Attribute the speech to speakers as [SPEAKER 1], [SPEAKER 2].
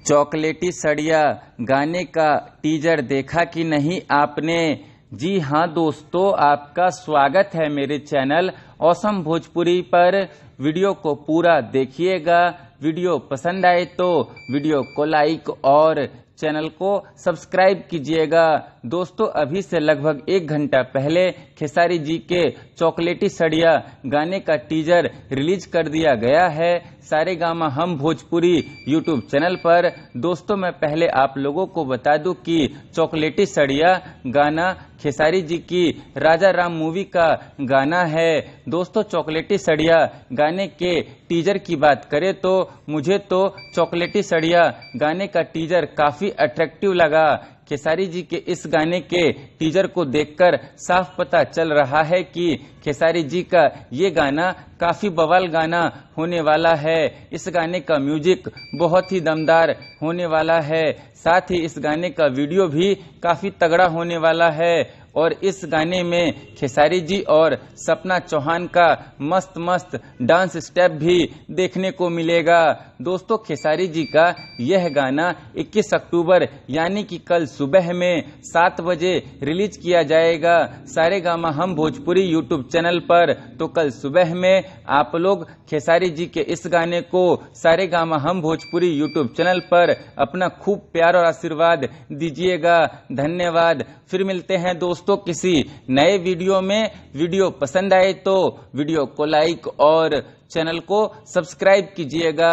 [SPEAKER 1] चॉकलेटी सड़िया गाने का टीजर देखा कि नहीं आपने। जी हाँ दोस्तों, आपका स्वागत है मेरे चैनल ऑसम भोजपुरी पर। वीडियो को पूरा देखिएगा। वीडियो पसंद आए तो वीडियो को लाइक और चैनल को सब्सक्राइब कीजिएगा। दोस्तों, अभी से लगभग 1 घंटा पहले खेसारी जी के चॉकलेटी सड़िया गाने का टीजर रिलीज कर दिया गया है सारेगामा हम भोजपुरी यूट्यूब चैनल पर। दोस्तों, मैं पहले आप लोगों को बता दूं कि चॉकलेटी सड़िया गाना खेसारी जी की राजा राम मूवी का गाना है। दोस्तों, चॉकलेटी सड़िया गाने के टीजर की बात करें तो मुझे तो चॉकलेटी सड़िया गाने का टीजर काफी अट्रैक्टिव लगा। खेसारी जी के इस गाने के टीजर को देखकर साफ पता चल रहा है कि खेसारी जी का ये गाना काफी बवाल गाना होने वाला है। इस गाने का म्यूजिक बहुत ही दमदार होने वाला है। साथ ही इस गाने का वीडियो भी काफी तगड़ा होने वाला है और इस गाने में खेसारी जी और सपना चौहान का मस्त मस्त डांस स्टेप भी देखने को मिलेगा। दोस्तों, खेसारी जी का यह गाना 21 अक्टूबर यानी कि कल सुबह में 7 बजे रिलीज किया जाएगा सारेगामा हम भोजपुरी यूट्यूब चैनल पर। तो कल सुबह में आप लोग खेसारी जी के इस गाने को सारेगामा हम भोजपुरी यूट्यूब चैनल पर अपना खूब प्यार और आशीर्वाद दीजिएगा। धन्यवाद। फिर मिलते हैं दोस्तों किसी नए वीडियो में। वीडियो पसंद आए तो वीडियो को लाइक और चैनल को सब्सक्राइब कीजिएगा।